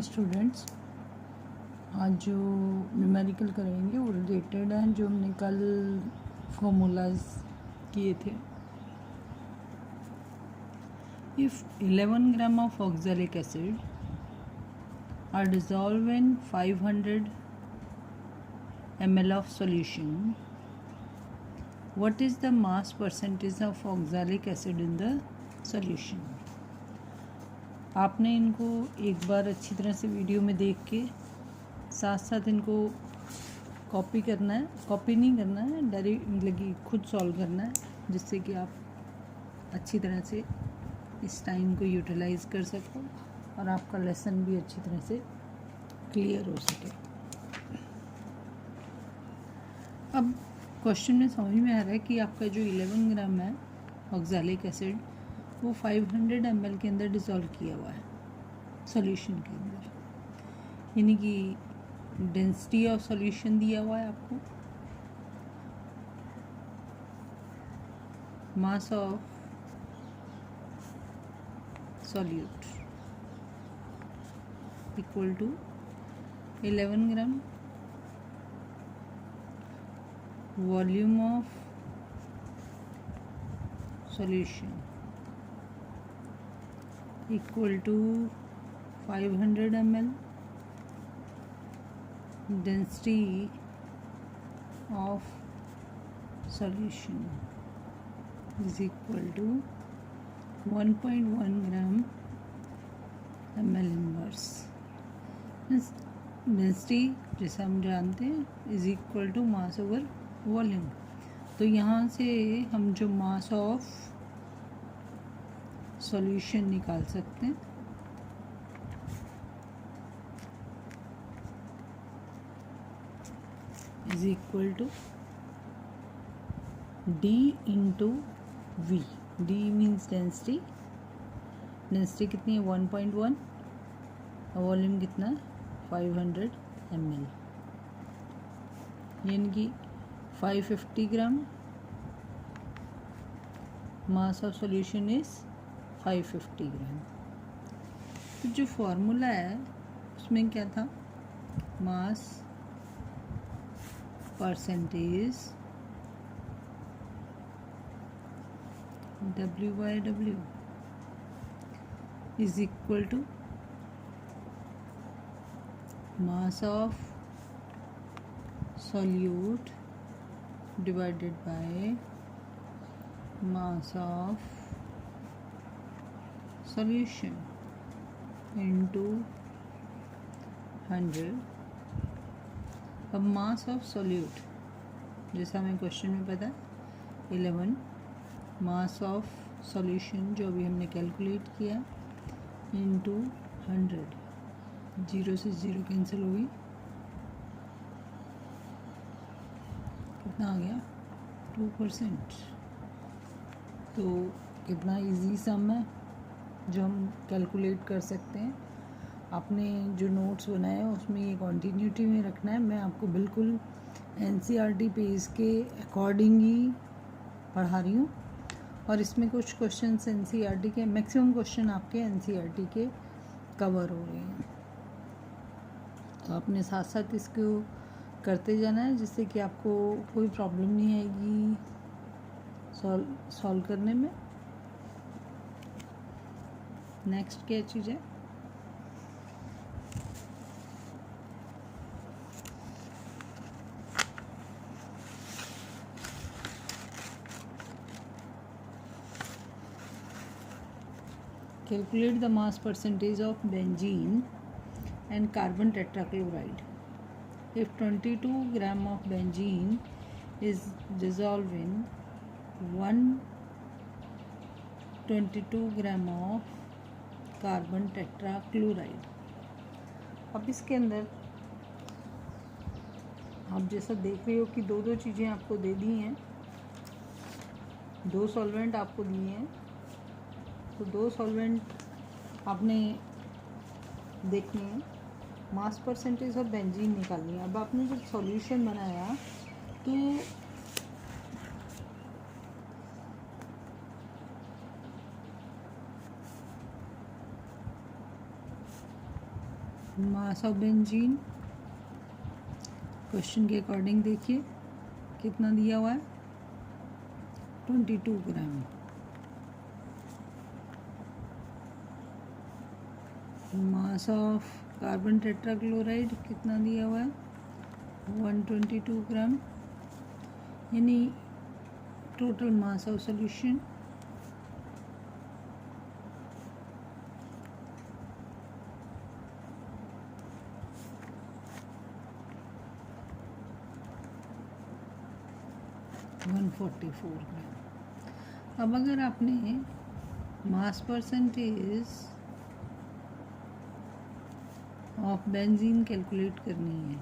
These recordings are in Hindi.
स्टूडेंट्स, आज जो न्यूमेरिकल करेंगे वो रिलेटेड हैं जो हमने कल फॉर्मूलाज किए थे। If 11 gram of oxalic acid are dissolve in 500 ml of solution, what is the mass percentage of oxalic acid in the solution? आपने इनको एक बार अच्छी तरह से वीडियो में देख के साथ साथ इनको कॉपी करना है, कॉपी नहीं करना है, डायरेक्ट मतलब कि खुद सॉल्व करना है, जिससे कि आप अच्छी तरह से इस टाइम को यूटिलाइज़ कर सको और आपका लेसन भी अच्छी तरह से क्लियर हो सके। अब क्वेश्चन में समझ में आ रहा है कि आपका जो 11 ग्राम है ऑक्सैलिक एसिड वो 500 ml के अंदर डिज़ोल्व किया हुआ है सॉल्यूशन के अंदर, यानी कि डेंसिटी ऑफ सॉल्यूशन दिया हुआ है आपको, mass of solute equal to 11 gram volume of solution equal to 500 ml density of solution is equal to 1.1 gram ml inverse। Density जैसे हम जानते हैं is equal to mass over volume. तो यहाँ से हम जो मास ऑफ सॉल्यूशन निकाल सकते हैं, is equal to D into V. D means density, density कितनी है 1.1 और वॉल्यूम कितना है 500 ml, यानी कि 550 gram, mass of solution is 550 gram. तो जो फॉर्मूला है उसमें क्या था, mass percentage W/W is equal to mass of solute divided by mass of solution into 100। अब मास ऑफ सोल्यूट जैसा हमें क्वेश्चन में पता है 11, मास ऑफ सॉल्यूशन जो अभी हमने कैलकुलेट किया इंटू 100, 0 से 0 कैंसिल होगी, कितना आ गया 2%। तो कितना इजी सम है जो हम कैलकुलेट कर सकते हैं। आपने जो नोट्स बनाए हैं उसमें ये कॉन्टीन्यूटी में रखना है। मैं आपको बिल्कुल एनसीईआरटी पेज के अकॉर्डिंग ही पढ़ा रही हूँ और इसमें कुछ क्वेश्चन एनसीईआरटी के, मैक्सिमम क्वेश्चन आपके एनसीईआरटी के कवर हो रहे हैं। तो आपने साथ साथ इसको करते जाना है जिससे कि आपको कोई प्रॉब्लम नहीं आएगी सॉल्व करने में। नेक्स्ट क्या चीज़ है, calculate the mass percentage of benzene and carbon tetrachloride. If 22 gram of benzene is dissolved in 122 gram of carbon tetrachloride। अब इसके अंदर आप जैसा देख रहे हो कि दो दो चीज़ें आपको दे दी हैं, दो सॉल्वेंट आपको दिए हैं, तो दो सॉल्वेंट आपने देखने हैं, मास परसेंटेज और बेंजीन निकालनी है। अब आपने जब सॉल्यूशन बनाया तो मास ऑफ बेंजीन क्वेश्चन के अकॉर्डिंग देखिए कितना दिया हुआ है 22 ग्राम। मास ऑफ कार्बन टेट्राक्लोराइड कितना दिया हुआ है 122 ग्राम, यानी टोटल मास ऑफ सॉल्यूशन 144 ग्राम। अब अगर आपने mass percentage of benzene calculate करनी है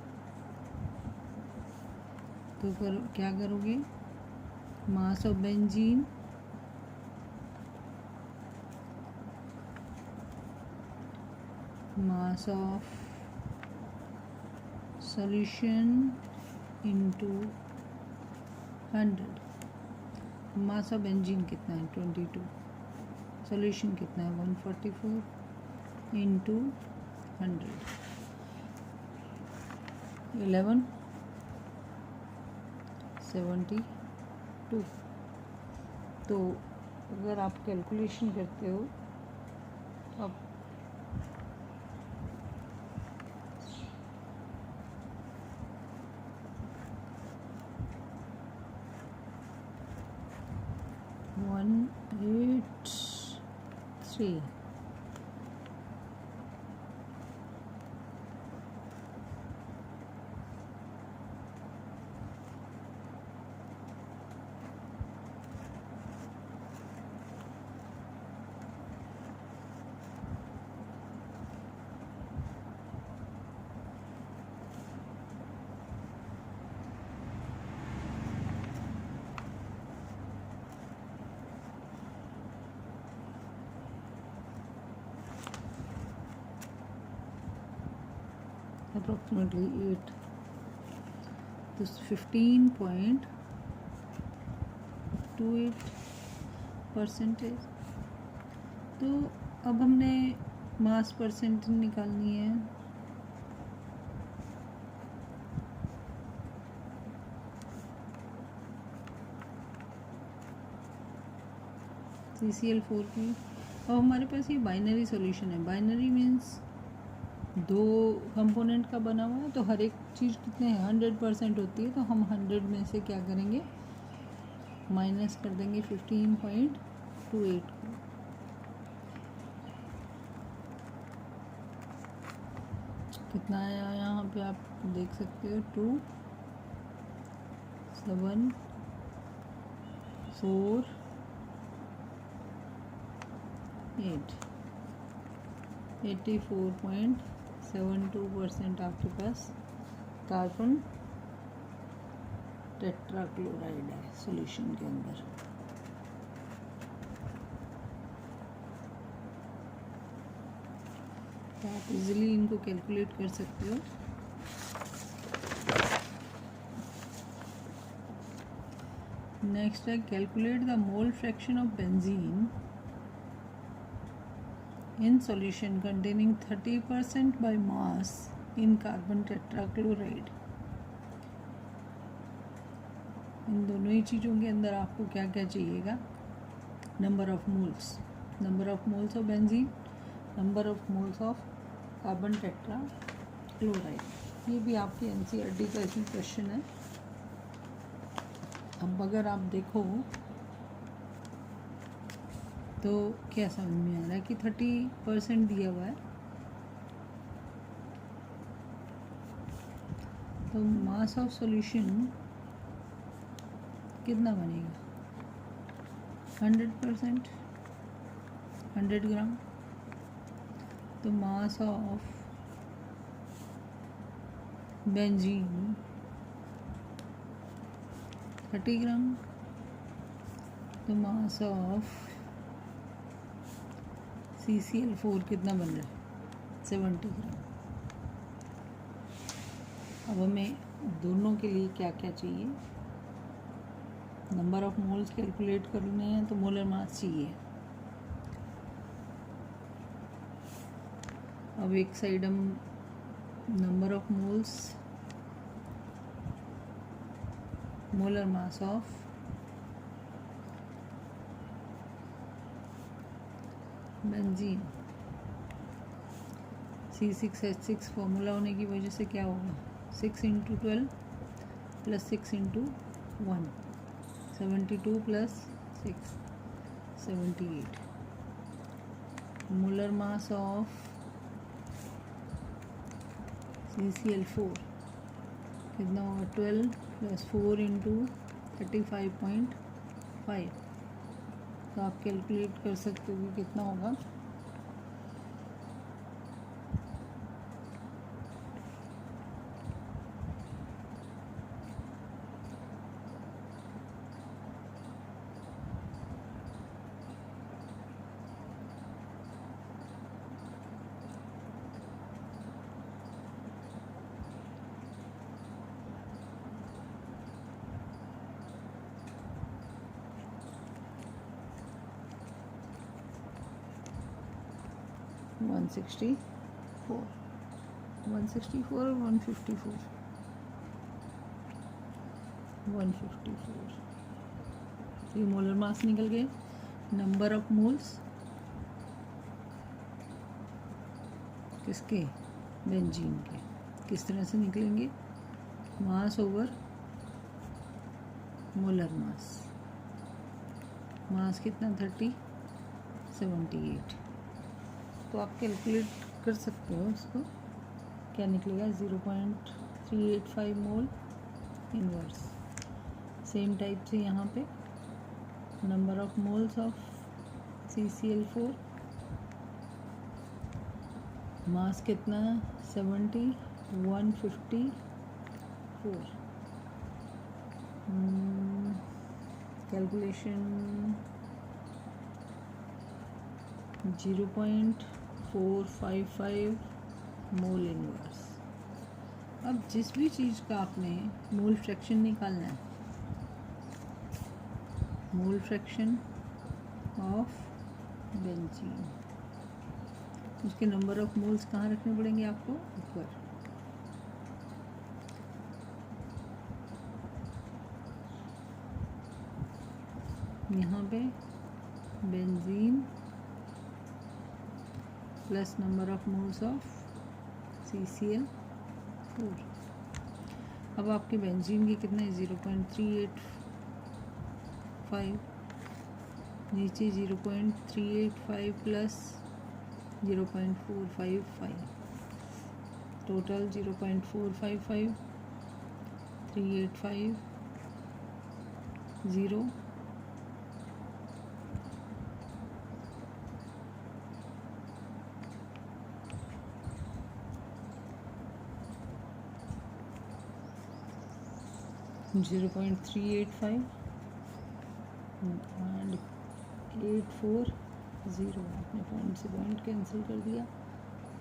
तो क्या करोगे, mass of benzene mass of solution into 100। Mass of benzene कितना है 22, सॉल्यूशन कितना है 144 इंटू 100 1172। तो अगर आप कैलकुलेशन करते हो अब वन 183 approximately 8, तो 15.28%। तो अब हमने मास परसेंट निकालनी है। CCl4 की, अब हमारे पास ये बाइनरी सॉल्यूशन है। बाइनरी मीन्स दो कंपोनेंट का बना हुआ है, तो हर एक चीज़ कितने हैं 100% होती है, तो हम 100 में से क्या करेंगे माइनस कर देंगे 15.28 को। कितना आया यहाँ पे आप देख सकते हो 274.8 84.72% आपके पास कार्बन टेट्राक्लोराइड है सॉल्यूशन के अंदर। तो आप इजीली इनको कैलकुलेट कर सकते हो। नेक्स्ट है calculate the mole fraction of benzene in solution containing 30% by mass in carbon tetrachloride। इन दोनों ही चीज़ों के अंदर आपको क्या क्या चाहिएगा, number of moles of benzene, number of moles of carbon tetrachloride. ये भी आपके NCERT का ही क्वेश्चन है। अब अगर आप देखो तो क्या समझ में आ रहा है कि 30% दिया हुआ है, तो मास ऑफ सॉल्यूशन कितना बनेगा 100%, 100 ग्राम। तो मास ऑफ बेंजीन 30 ग्राम, तो मास ऑफ CCl4 कितना बन रहा है 70 ग्राम। अब हमें दोनों के लिए क्या क्या चाहिए, नंबर ऑफ मोल्स कैलकुलेट करने हैं तो मोलर मास चाहिए। अब एक साइड हम number of moles, molar mass of benzene. C6H6 formula होने की वजह से क्या होगा, 6 × 12 + 6 × 1, 72 + 6, 78। मोलर मास ऑफ CCl4 कितना होगा, 12 + 4 × 35.5। तो आप कैलकुलेट कर सकते हो कि कितना होगा। वन सिक्सटी फोर और 154, 154। ये मोलर मास निकल गए। नंबर ऑफ मोल्स किसके, बेंजीन के। किस तरह से निकलेंगे, मास ओवर मोलर मास। मास कितना 30, 78। तो आप कैलकुलेट कर सकते हो इसको, क्या निकलेगा, 0.385 मोल इनवर्स। सेम टाइप से यहाँ पे number of moles of CCl4, मास कितना, 70, 154। Calculation 0.455 mole inverse. अब जिस भी चीज़ का आपने मोल फ्रैक्शन निकालना है, मोल फ्रैक्शन ऑफ बेंजीन, उसके नंबर ऑफ मोल्स कहाँ रखने पड़ेंगे आपको, ऊपर। यहाँ पे benzene plus number of moles of CCl4। अब आपके बेंजीन की कितना है, 0.385, नीचे 0.385 प्लस 0.455, टोटल 0.455, 385, 0, 0.385 एंड 840। आपने पॉइंट से पॉइंट कैंसिल कर दिया।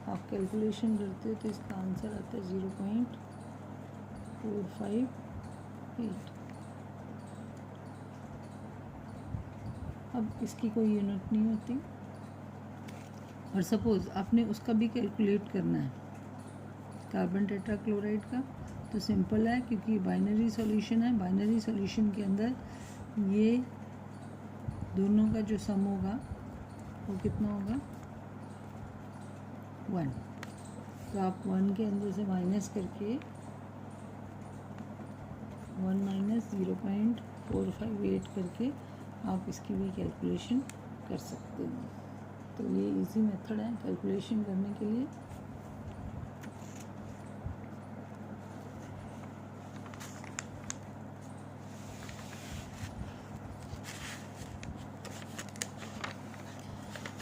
आप कैलकुलेशन करते हो तो इसका आंसर आता है 0.458। अब इसकी कोई यूनिट नहीं होती। और सपोज़ आपने उसका भी कैलकुलेट करना है, कार्बन टेट्राक्लोराइड का, तो सिंपल है, क्योंकि बाइनरी सॉल्यूशन है। बाइनरी सॉल्यूशन के अंदर ये दोनों का जो सम होगा वो कितना होगा, 1। तो आप 1 के अंदर से माइनस करके 1 - 0.458 करके आप इसकी भी कैलकुलेशन कर सकते हैं। तो ये इजी मेथड है कैलकुलेशन करने के लिए।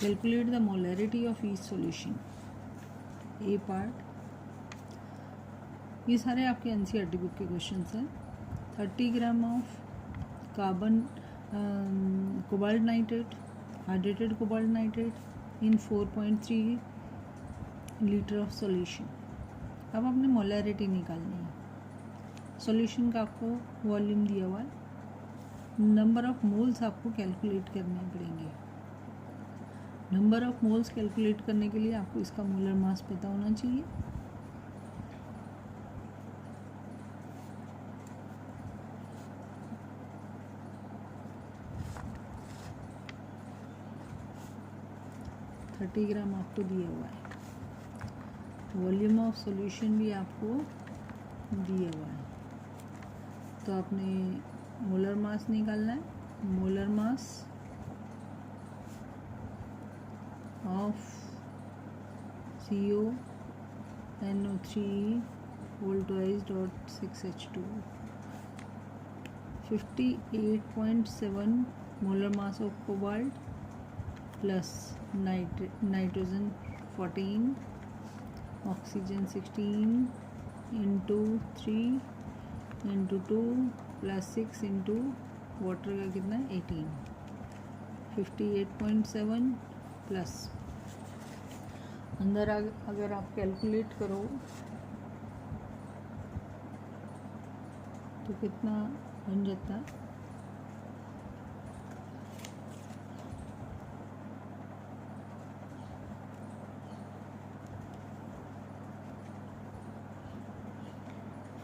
Calculate the molarity of each solution. A part, ये सारे आपके NCERT बुक के क्वेश्चंस हैं। 30 gram of carbon cobalt nitrate, hydrated cobalt nitrate in 4.3 litre of solution. अब आपने मोलैरिटी निकालनी है। सॉल्यूशन का आपको वॉल्यूम दिया हुआ है, नंबर ऑफ मोल्स आपको कैलकुलेट करने पड़ेंगे। नंबर ऑफ मोल्स कैलकुलेट करने के लिए आपको इसका मोलर मास पता होना चाहिए। 30 ग्राम आपको दिया हुआ है। वॉल्यूम ऑफ सॉल्यूशन भी आपको दिया हुआ है। तो आपने मोलर मास निकालना है। Molar mass of CONO3 whole twice dot 6H2 58.7 molar mass of cobalt plus nitrogen 14 oxygen 16 into 3 into 2 plus 6 into water का कितना है 18 58.7 प्लस अंदर अगर आप कैलकुलेट करो तो कितना बन जाता है।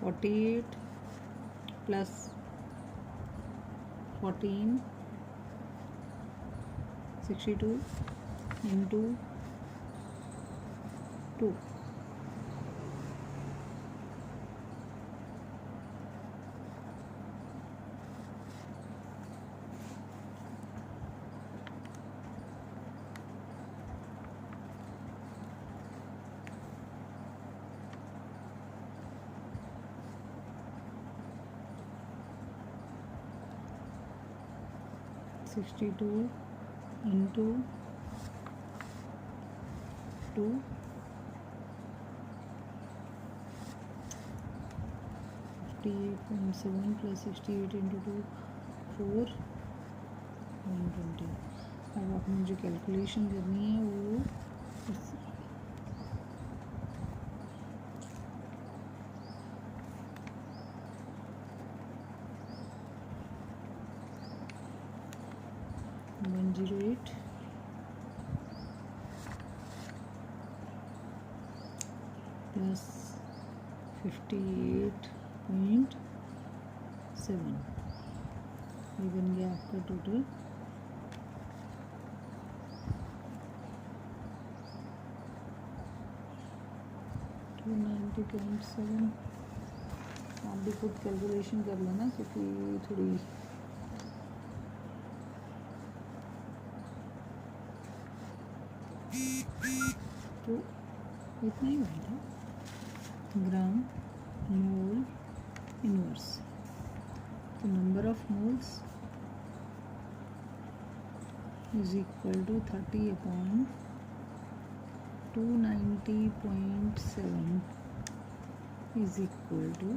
$48 plus 14 62 into 2 62 into 2 58.7 plus 68 into 2 4 120। अब आपने जो कैलकुलेशन करनी है वो $108 प्लस 58.7 ये बन गया आपका टोटल 290.7। आप भी खुद कैलकुलेशन कर लेना क्योंकि थोड़ी तो इतना ही बनता ग्राम मोल इनवर्स। तो number of moles is equal to 30/290.7 is equal to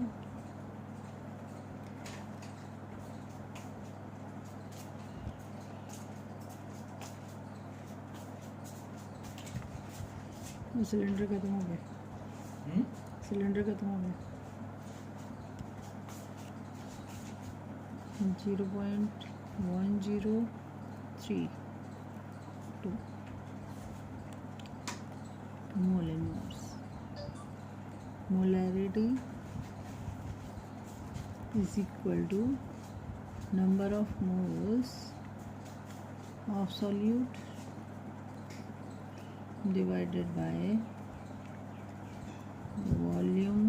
cylinder खत्म हो गया। सिलेंडर खत्म हो गया। 0.1032 mole inverse. Molarity is equal to number of moles of solute divided by volume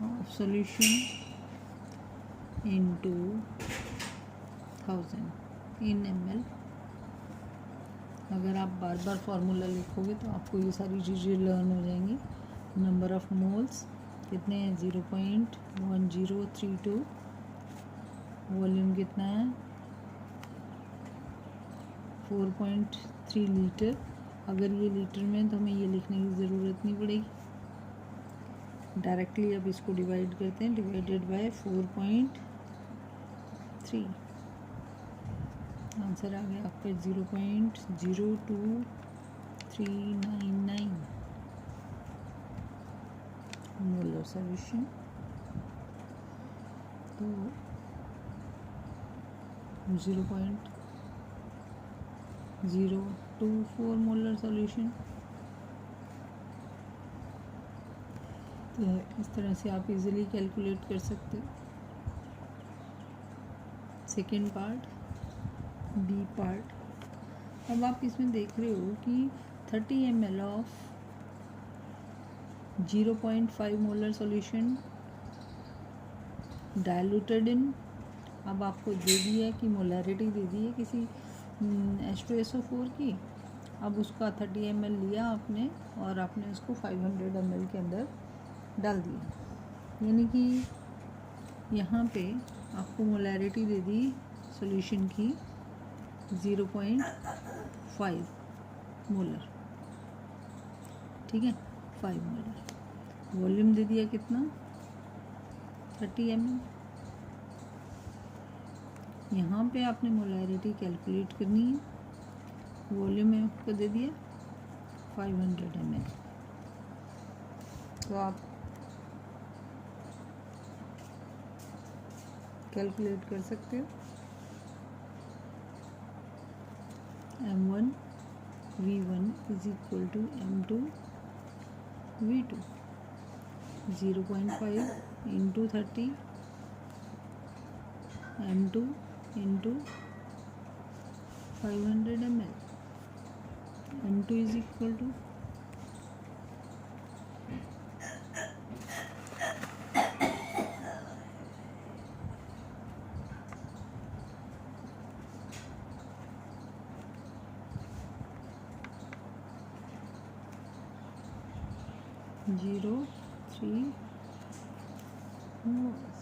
of solution into 1000 in ml। अगर आप बार बार फार्मूला लिखोगे तो आपको ये सारी चीज़ें लर्न हो जाएंगी। नंबर ऑफ मोल्स कितने हैं 0.1032। वॉल्यूम कितना है 4.3 लीटर। अगर ये लीटर में तो हमें ये लिखने की ज़रूरत नहीं पड़ेगी। डायरेक्टली अब इसको डिवाइड करते हैं। डिवाइडेड बाय 4.3 आंसर आ गया आपका 0.02399 मोलर सॉल्यूशन। तो 0.024 मोलर सॉल्यूशन। तो इस तरह से आप इजीली कैलकुलेट कर सकते हो। सेकेंड पार्ट बी पार्ट अब आप इसमें देख रहे हो कि 30 ml of 0.5 molar solution diluted in, अब आपको दे दिया कि मोलैरिटी दे दी है किसी H2SO4 की। अब उसका 30 ml लिया आपने और आपने उसको 500 ml के अंदर डाल दिया, यानी कि यहाँ पे आपको मोलैरिटी दे दी सॉल्यूशन की 0.5 मोलर, ठीक है, 5 मोलर। वॉल्यूम दे दिया कितना, 30 ml। यहाँ पे आपने मोलैरिटी कैलकुलेट करनी है, वॉल्यूम में आपको दे दिया 500 ml। तो आप कैलकुलेट कर सकते हो M1 V1 is equal to M2 V2, 0.5 into 30 M2 into 500 ml, M2 is equal to 0.3 moles.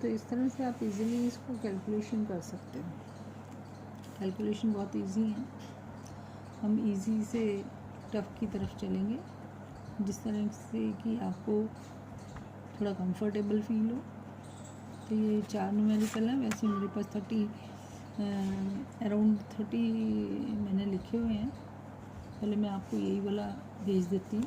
तो इस तरह से आप इजीली इसको कैलकुलेशन कर सकते हो। कैलकुलेशन बहुत इजी है, हम इजी से टफ की तरफ चलेंगे, जिस तरह से कि आपको थोड़ा कंफर्टेबल फील हो। तो ये 4 न्यूमेरिकल है, वैसे मेरे पास 30 मैंने लिखे हुए हैं। पहले मैं आपको यही वाला भेज देती हूँ।